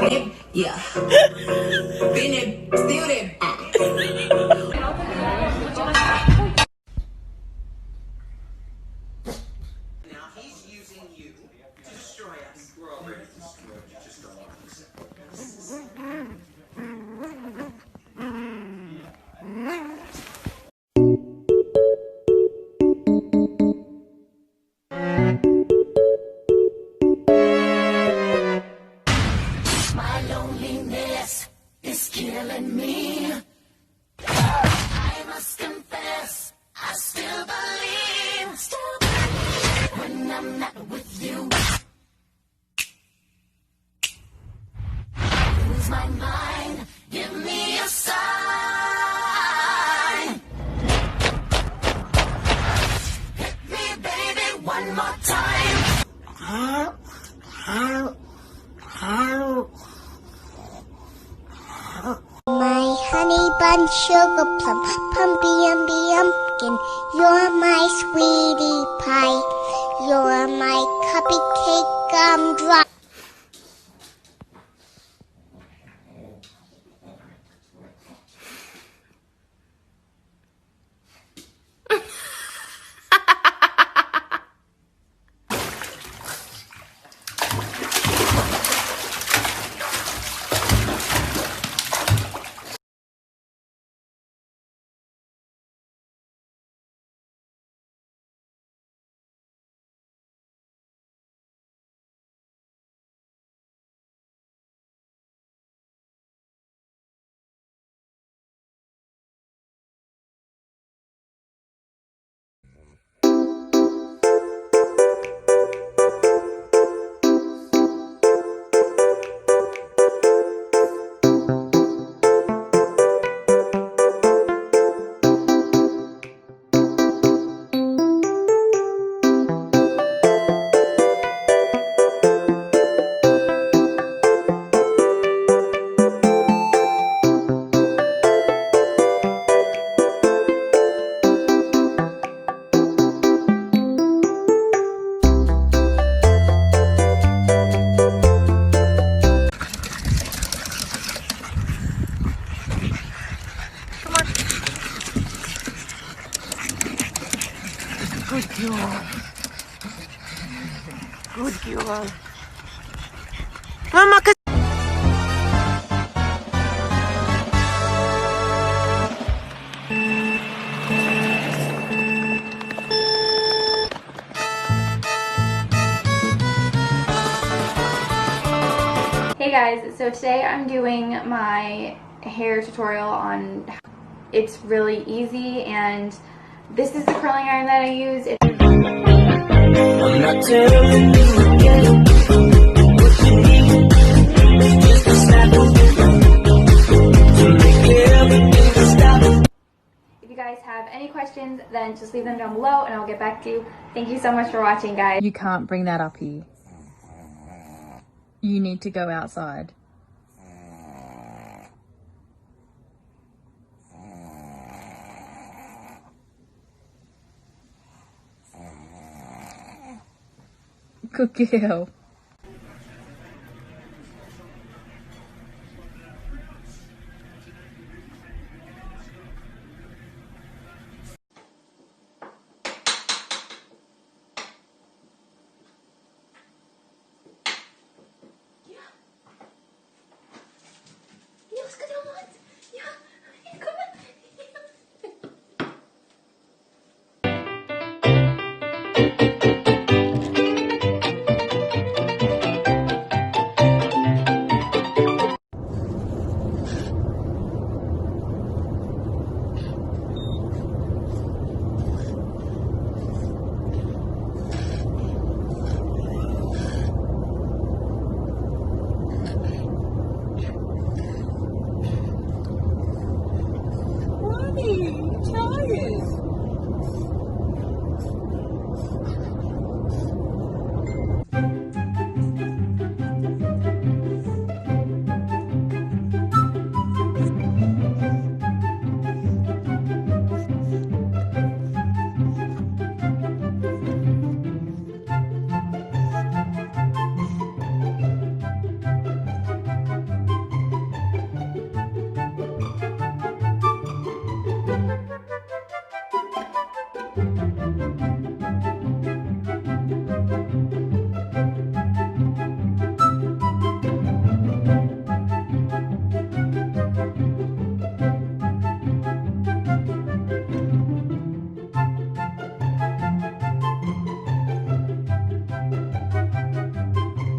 Yeah. Been it, still it. Now he's using you to destroy us. We're already destroyed. You just don't want to accept it. My loneliness is killing me. I must confess, I still believe when I'm not with you. I lose my mind, give me a sign. Hit me, baby, one more time. My honey bun sugar plum, pumpy umby umpkin, you're my sweetie pie, you're my cupcake gumdrop. Good girl. Good girl. Mama, Hey guys, so today I'm doing my hair tutorial on it's really easy, and this is the curling iron that I use. I'm not telling you again what you need. Just a snap to make everything stop. If you guys have any questions, then just leave them down below and I'll get back to you. Thank you so much for watching, guys. You can't bring that up here. You need to go outside. Good girl.